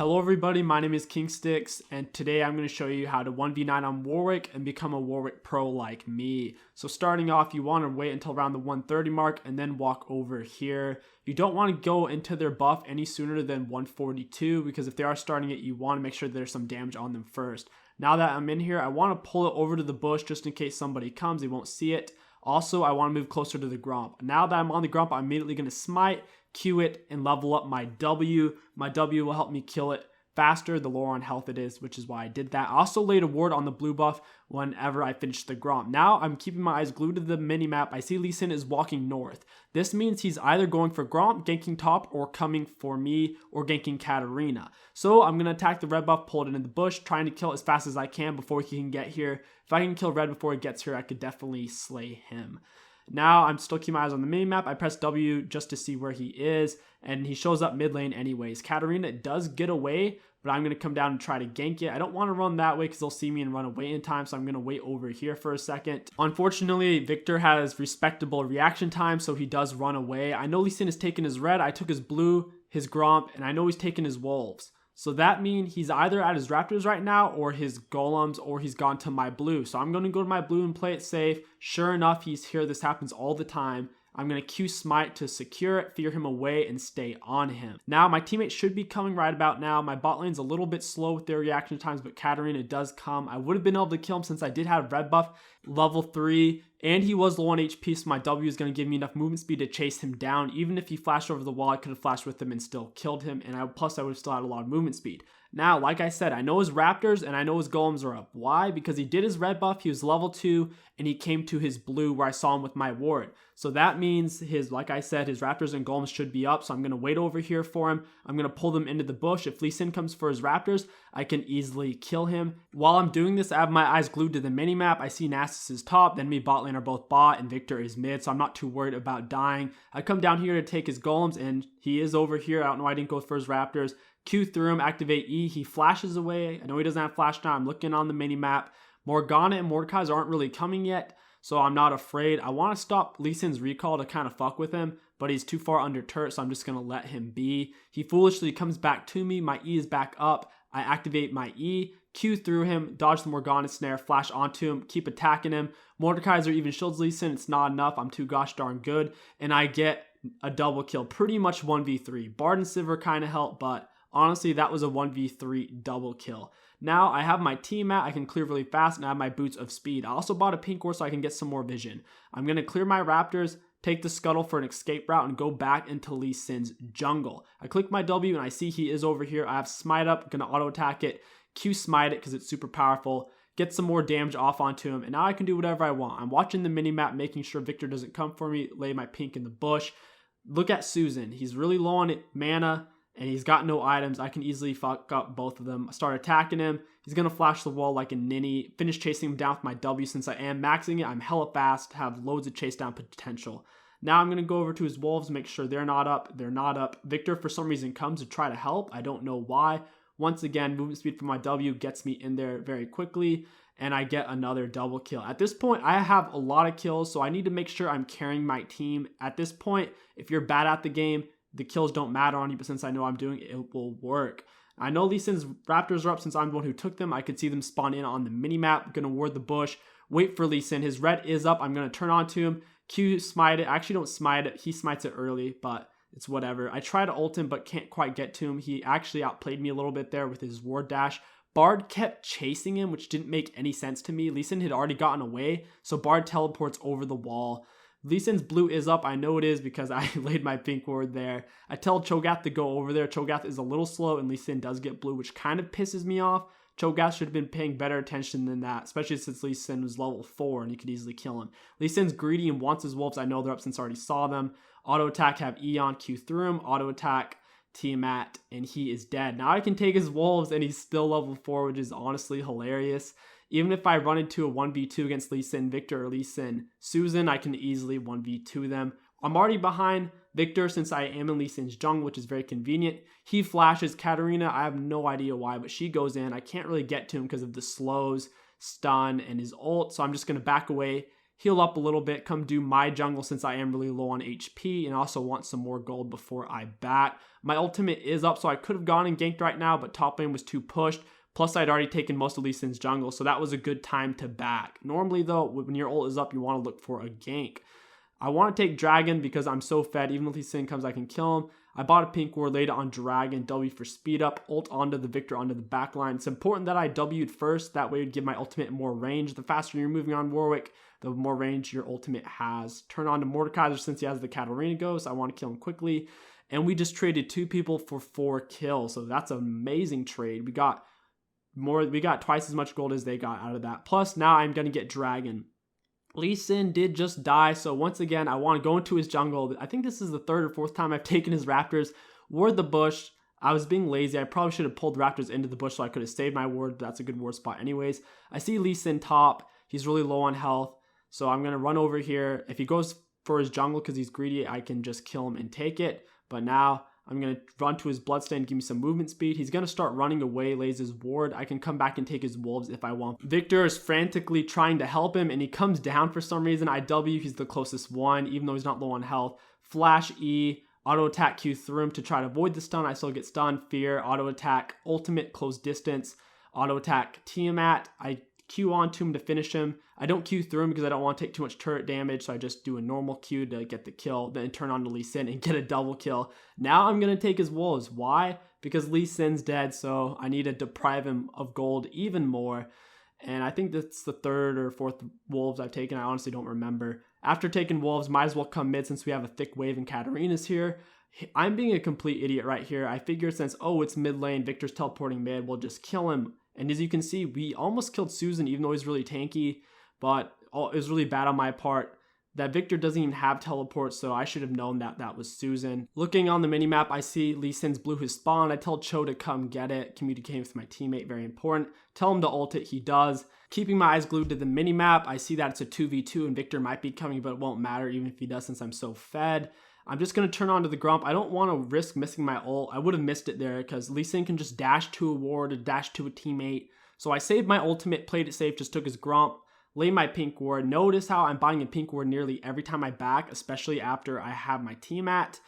Hello everybody, my name is KingStix, and today I'm going to show you how to 1v9 on Warwick and become a Warwick pro like me. So starting off, you want to wait until around the 130 mark and then walk over here. You don't want to go into their buff any sooner than 142 because if they are starting it, you want to make sure there's some damage on them first. Now that I'm in here, I want to pull it over to the bush just in case somebody comes, they won't see it. Also, I want to move closer to the gromp. Now that I'm on the gromp, I'm immediately going to smite, Q it, and level up my W. My W will help me kill it faster the lower on health it is, which is why I did that. I also laid a ward on the blue buff whenever I finished the gromp. Now I'm keeping my eyes glued to the mini-map. I see Lee Sin is walking north. This means he's either going for gromp, ganking top, or coming for me, or ganking Katarina. So I'm going to attack the red buff, pull it into the bush, trying to kill it as fast as I can before he can get here. If I can kill red before he gets here, I could definitely slay him. Now I'm still keeping my eyes on the mini-map. I press W just to see where he is, and he shows up mid lane anyways. Katarina does get away, but I'm going to come down and try to gank it. I don't want to run that way because they'll see me and run away in time, so I'm going to wait over here for a second. Unfortunately, Victor has respectable reaction time, so he does run away. I know Lee Sin has taken his red, I took his blue, his gromp, and I know he's taken his wolves. So that means he's either at his raptors right now or his golems, or he's gone to my blue. So I'm going to go to my blue and play it safe. Sure enough, he's here. This happens all the time. I'm going to Q smite to secure it, fear him away, and stay on him. Now, my teammate should be coming right about now. My bot lane's a little bit slow with their reaction times, but Katarina does come. I would have been able to kill him since I did have red buff level 3, and he was low on HP, so my W is going to give me enough movement speed to chase him down. Even if he flashed over the wall, I could have flashed with him and still killed him, and plus I would have still had a lot of movement speed. Now, like I said, I know his raptors and I know his golems are up. Why? Because he did his red buff, he was level 2, and he came to his blue where I saw him with my ward. So that means his, like I said, his raptors and golems should be up, so I'm going to wait over here for him. I'm going to pull them into the bush. If Lee Sin comes for his raptors, I can easily kill him. While I'm doing this, I have my eyes glued to the mini-map. I see Nasus is top, then me bot lane are both bot, and Victor is mid, so I'm not too worried about dying. I come down here to take his golems, and he is over here. I don't know why I didn't go for his raptors. Q through him, activate E, he flashes away. I know he doesn't have flash now. I'm looking on the mini-map. Morgana and Mordekaiser aren't really coming yet, so I'm not afraid. I want to stop Lee Sin's recall to kind of fuck with him, but he's too far under turret, so I'm just going to let him be. He foolishly comes back to me. My E is back up. I activate my E, Q through him, dodge the Morgana snare, flash onto him, keep attacking him. Mordekaiser even shields Lee Sin. It's not enough. I'm too gosh darn good, and I get a double kill. Pretty much 1v3. Bard and Sivir kind of help, but honestly, that was a 1v3 double kill. Now, I have my team out. I can clear really fast, and I have my boots of speed. I also bought a pink horse so I can get some more vision. I'm going to clear my raptors, take the scuttle for an escape route, and go back into Lee Sin's jungle. I click my W, and I see he is over here. I have smite up, going to auto attack it, Q smite it because it's super powerful, get some more damage off onto him, and now I can do whatever I want. I'm watching the mini-map, making sure Victor doesn't come for me, lay my pink in the bush. Look at Susan. He's really low on mana, and he's got no items. I can easily fuck up both of them. I start attacking him. He's going to flash the wall like a ninny. Finish chasing him down with my W. Since I am maxing it, I'm hella fast, have loads of chase down potential. Now I'm going to go over to his wolves, make sure they're not up. They're not up. Victor, for some reason, comes to try to help. I don't know why. Once again, movement speed from my W gets me in there very quickly, and I get another double kill. At this point, I have a lot of kills, so I need to make sure I'm carrying my team. At this point, if you're bad at the game, the kills don't matter on you, but since I know I'm doing it, it will work. I know Lee Sin's raptors are up since I'm the one who took them. I could see them spawn in on the mini-map. Gonna ward the bush, wait for Lee Sin. His red is up. I'm gonna turn on to him, Q smite it. I actually don't smite it. He smites it early, but it's whatever. I try to ult him, but can't quite get to him. He actually outplayed me a little bit there with his ward dash. Bard kept chasing him, which didn't make any sense to me. Lee Sin had already gotten away, so Bard teleports over the wall. Lee Sin's blue is up. I know it is because I laid my pink ward there. I tell Cho'Gath to go over there. Cho'Gath is a little slow, and Lee Sin does get blue, which kind of pisses me off. Cho'Gath should have been paying better attention than that, especially since Lee Sin was level 4 and you could easily kill him. Lee Sin's greedy and wants his wolves. I know they're up since I already saw them. Auto attack, have Eon Q through him. Auto attack, Tiamat, and he is dead. Now I can take his wolves, and he's still level 4, which is honestly hilarious. Even if I run into a 1v2 against Lee Sin Victor or Lee Sin Susan, I can easily 1v2 them. I'm already behind Victor since I am in Lee Sin's jungle, which is very convenient. He flashes Katarina. I have no idea why, but she goes in. I can't really get to him because of the slows, stun, and his ult, so I'm just going to back away. heal up a little bit, come do my jungle since I am really low on HP and also want some more gold before I bat. My ultimate is up, so I could have gone and ganked right now, but top lane was too pushed. Plus, I'd already taken most of Lee Sin's jungle, so that was a good time to back. Normally, though, when your ult is up, you want to look for a gank. I want to take Dragon because I'm so fed. Even if Lee Sin comes, I can kill him. I bought a pink ward, laid it on Dragon, W for speed up, ult onto the Victor onto the back line. It's important that I W'd first. That way, it would give my ultimate more range. The faster you're moving on Warwick, the more range your ultimate has. Turn on to Mordekaiser since he has the Katarina Ghost. I want to kill him quickly. And we just traded 2 people for 4 kills. So that's an amazing trade. We got twice as much gold as they got out of that. Plus, now I'm going to get Dragon. Lee Sin did just die, so once again, I want to go into his jungle. I think this is the 3rd or 4th time I've taken his Raptors. Ward the bush. I was being lazy. I probably should have pulled Raptors into the bush so I could have saved my ward, but that's a good ward spot anyways. I see Lee Sin top. He's really low on health, so I'm going to run over here. If he goes for his jungle because he's greedy, I can just kill him and take it. But now I'm going to run to his Bloodstain, give me some movement speed. He's going to start running away, lays his ward. I can come back and take his wolves if I want. Victor is frantically trying to help him, and he comes down for some reason. I W, he's the closest one, even though he's not low on health. Flash E, auto attack Q through him to try to avoid the stun. I still get stunned. Fear, auto attack, ultimate, close distance, auto attack Tiamat. I Q onto him to finish him. I don't Q through him because I don't want to take too much turret damage, so I just do a normal Q to get the kill, then turn on to Lee Sin and get a double kill. Now I'm going to take his wolves. Why? Because Lee Sin's dead, so I need to deprive him of gold even more. And I think that's the 3rd or 4th wolves I've taken. I honestly don't remember. After taking wolves, might as well come mid since we have a thick wave and Katarina's here. I'm being a complete idiot right here. I figured since, oh, it's mid lane, Victor's teleporting mid, we'll just kill him. And as you can see, we almost killed Susan even though he's really tanky, but it was really bad on my part. That Victor doesn't even have teleport, so I should have known that that was Susan. Looking on the minimap, I see Lee Sin's blue his spawn. I tell Cho to come get it. Communicating with my teammate, very important. Tell him to ult it, he does. Keeping my eyes glued to the minimap, I see that it's a 2v2 and Victor might be coming, but it won't matter even if he does since I'm so fed. I'm just going to turn on to the Grump. I don't want to risk missing my ult. I would have missed it there because Lee Sin can just dash to a ward or dash to a teammate. So I saved my ultimate, played it safe, just took his Grump, laid my pink ward. Notice how I'm buying a pink ward nearly every time I back, especially after I have my Tiamat.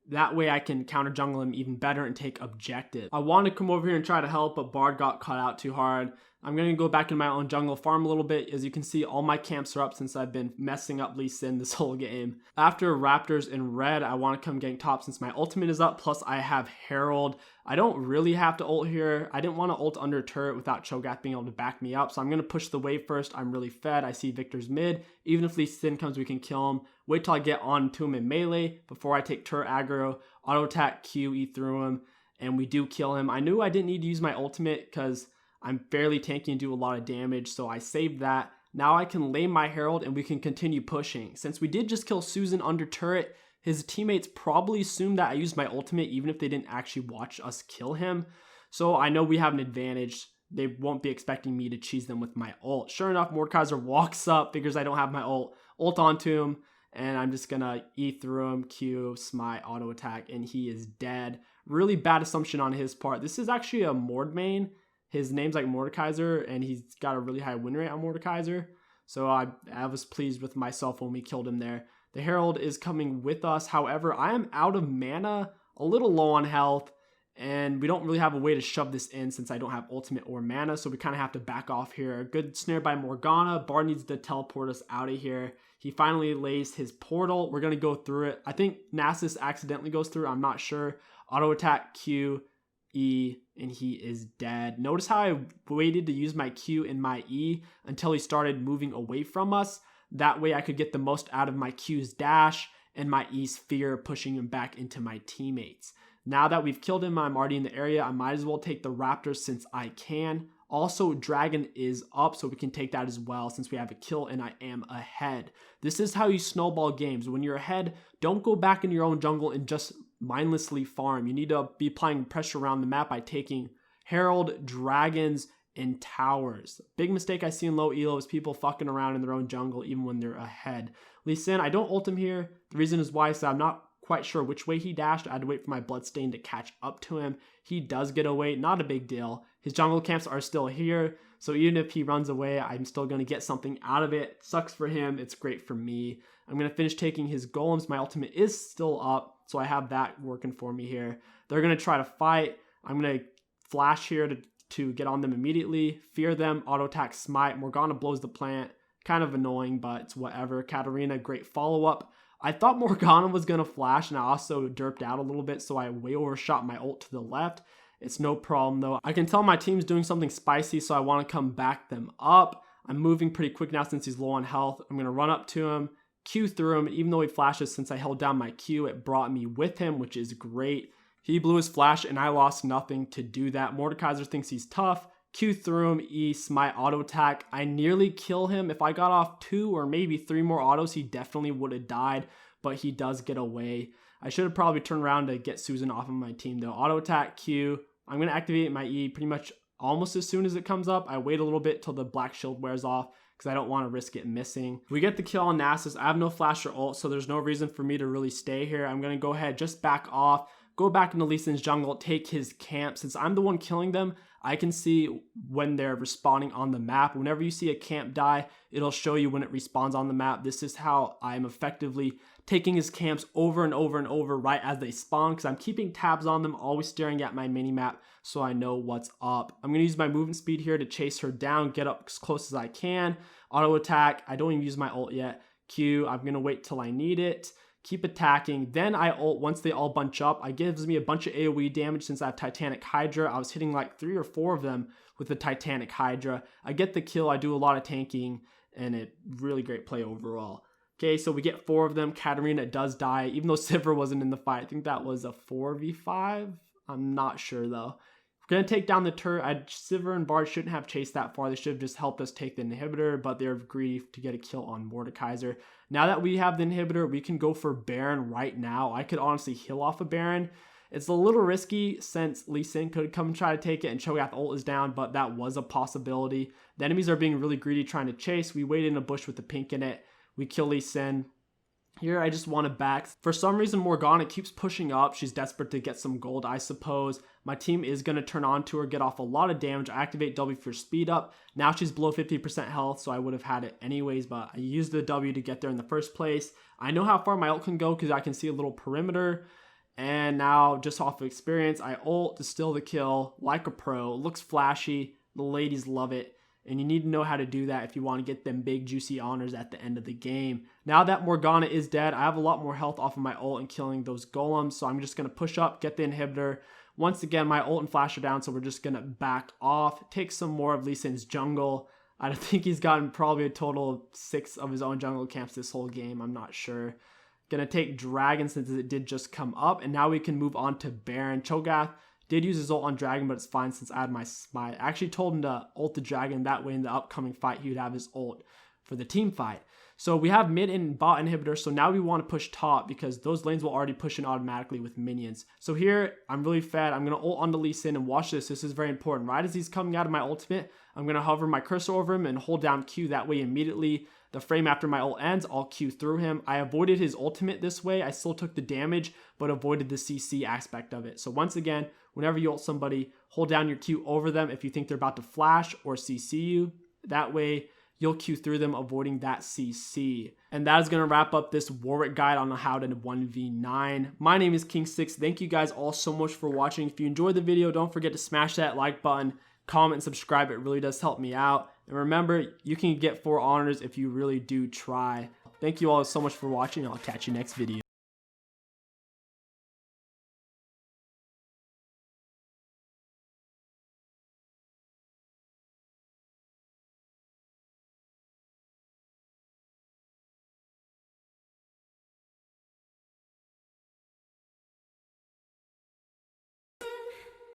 That way I can counter jungle him even better and take objective. I want to come over here and try to help, but Bard got caught out too hard. I'm going to go back in my own jungle, farm a little bit. As you can see, all my camps are up since I've been messing up Lee Sin this whole game. After Raptors in red, I want to come gank top since my ultimate is up, plus I have Herald. I don't really have to ult here. I didn't want to ult under turret without Cho'Gath being able to back me up, so I'm going to push the wave first. I'm really fed. I see Victor's mid. Even if Lee Sin comes, we can kill him. Wait till I get on to him in melee before I take turret aggro, auto attack Q, E through him, and we do kill him. I knew I didn't need to use my ultimate because I'm fairly tanky and do a lot of damage, so I saved that. Now I can lay my Herald and we can continue pushing. Since we did just kill Susan under turret, his teammates probably assumed that I used my ultimate even if they didn't actually watch us kill him. So I know we have an advantage. They won't be expecting me to cheese them with my ult. Sure enough, Mordekaiser walks up, figures I don't have my ult onto him, and I'm just gonna E through him, Q, smite, auto attack, and he is dead. Really bad assumption on his part. This is actually a Mord main. His name's like Mordekaiser, and he's got a really high win rate on Mordekaiser. So I was pleased with myself when we killed him there. The Herald is coming with us. However, I am out of mana, a little low on health, and we don't really have a way to shove this in since I don't have ultimate or mana, so we kind of have to back off here. A good snare by Morgana. Bard needs to teleport us out of here. He finally lays his portal. We're going to go through it. I think Nasus accidentally goes through. I'm not sure. Auto attack Q, E, and he is dead. Notice how I waited to use my Q and my E until he started moving away from us. That way I could get the most out of my Q's dash and my E's fear, pushing him back into my teammates. Now that we've killed him, I'm already in the area. I might as well take the Raptors since I can. Also, Dragon is up, so we can take that as well since we have a kill and I am ahead. This is how you snowball games. When you're ahead, don't go back in your own jungle and just mindlessly farm. You need to be applying pressure around the map by taking Herald, Dragons, and Towers. Big mistake I see in low elo is people fucking around in their own jungle even when they're ahead. Lee Sin, I don't ult him here. The reason is why is that I'm not quite sure which way he dashed. I had to wait for my Bloodstain to catch up to him. He does get away, not a big deal. His jungle camps are still here, so even if he runs away, I'm still going to get something out of it. Sucks for him, it's great for me. I'm going to finish taking his golems. My ultimate is still up, so I have that working for me here. They're going to try to fight. I'm going to flash here to get on them immediately. Fear them, auto attack, smite. Morgana blows the plant. Kind of annoying, but it's whatever. Katarina, great follow-up. I thought Morgana was going to flash, and I also derped out a little bit, so I way overshot my ult to the left. It's no problem, though. I can tell my team's doing something spicy, so I want to come back them up. I'm moving pretty quick now since he's low on health. I'm going to run up to him, Q through him. Even though he flashes, since I held down my Q, it brought me with him, which is great. He blew his flash, and I lost nothing to do that. Mordekaiser thinks he's tough. Q through him, E, smite, auto attack. I nearly kill him. If I got off 2 or maybe 3 more autos, he definitely would have died, but he does get away. I should have probably turned around to get Susan off of my team, though. Auto attack, Q. I'm going to activate my E pretty much almost as soon as it comes up. I wait a little bit till the black shield wears off because I don't want to risk it missing. We get the kill on Nasus. I have no flash or ult, so there's no reason for me to really stay here. I'm going to go ahead, just back off, go back into Lee Sin's jungle, take his camp. Since I'm the one killing them, I can see when they're respawning on the map. Whenever you see a camp die, it'll show you when it respawns on the map. This is how I'm effectively taking his camps over and over and over right as they spawn, because I'm keeping tabs on them, always staring at my mini-map so I know what's up. I'm going to use my movement speed here to chase her down, get up as close as I can. Auto attack. I don't even use my ult yet. Q. I'm going to wait till I need it. Keep attacking. Then I ult once they all bunch up. It gives me a bunch of AoE damage since I have Titanic Hydra. I was hitting like 3 or 4 of them with the Titanic Hydra. I get the kill. I do a lot of tanking, and it really great play overall. Okay, so we get 4 of them. Katarina does die, even though Sivir wasn't in the fight. I think that was a 4v5. I'm not sure, though. We're going to take down the turret. Sivir and Bard shouldn't have chased that far. They should have just helped us take the inhibitor, but they're greedy to get a kill on Mordekaiser. Now that we have the inhibitor, we can go for Baron right now. I could honestly heal off a Baron. It's a little risky since Lee Sin could come and try to take it and Cho'Gath ult is down, but that was a possibility. The enemies are being really greedy trying to chase. We wait in a bush with the pink in it. We kill Lee Sin. Here, I just want to back. For some reason, Morgana keeps pushing up. She's desperate to get some gold, I suppose. My team is going to turn on to her, get off a lot of damage. I activate W for speed up. Now she's below 50% health, so I would have had it anyways, but I used the W to get there in the first place. I know how far my ult can go because I can see a little perimeter. And now, just off of experience, I ult to steal the kill like a pro. It looks flashy. The ladies love it. And you need to know how to do that if you want to get them big, juicy honors at the end of the game. Now that Morgana is dead, I have a lot more health off of my ult and killing those golems. So I'm just going to push up, get the inhibitor. Once again, my ult and flash are down, so we're just going to back off. Take some more of Lee Sin's jungle. I think he's gotten probably a total of 6 of his own jungle camps this whole game. I'm not sure. Going to take Dragon since it did just come up. And now we can move on to Baron. Cho'Gath did use his ult on Dragon, but it's fine since I had my smite. I actually told him to ult the Dragon. That way in the upcoming fight, he would have his ult for the team fight. So we have mid and bot inhibitor. So now we want to push top because those lanes will already push in automatically with minions. So here, I'm really fed. I'm going to ult onto Lee Sin and watch this. This is very important. Right as he's coming out of my ultimate, I'm going to hover my cursor over him and hold down Q. That way immediately the frame after my ult ends, I'll Q through him. I avoided his ultimate this way. I still took the damage, but avoided the CC aspect of it. So once again, whenever you ult somebody, hold down your Q over them if you think they're about to flash or CC you. That way, you'll Q through them, avoiding that CC. And that is going to wrap up this Warwick guide on how to 1v9. My name is KingStix. Thank you guys all so much for watching. If you enjoyed the video, don't forget to smash that like button, comment, and subscribe. It really does help me out. And remember, you can get 4 honors if you really do try. Thank you all so much for watching. I'll catch you next video.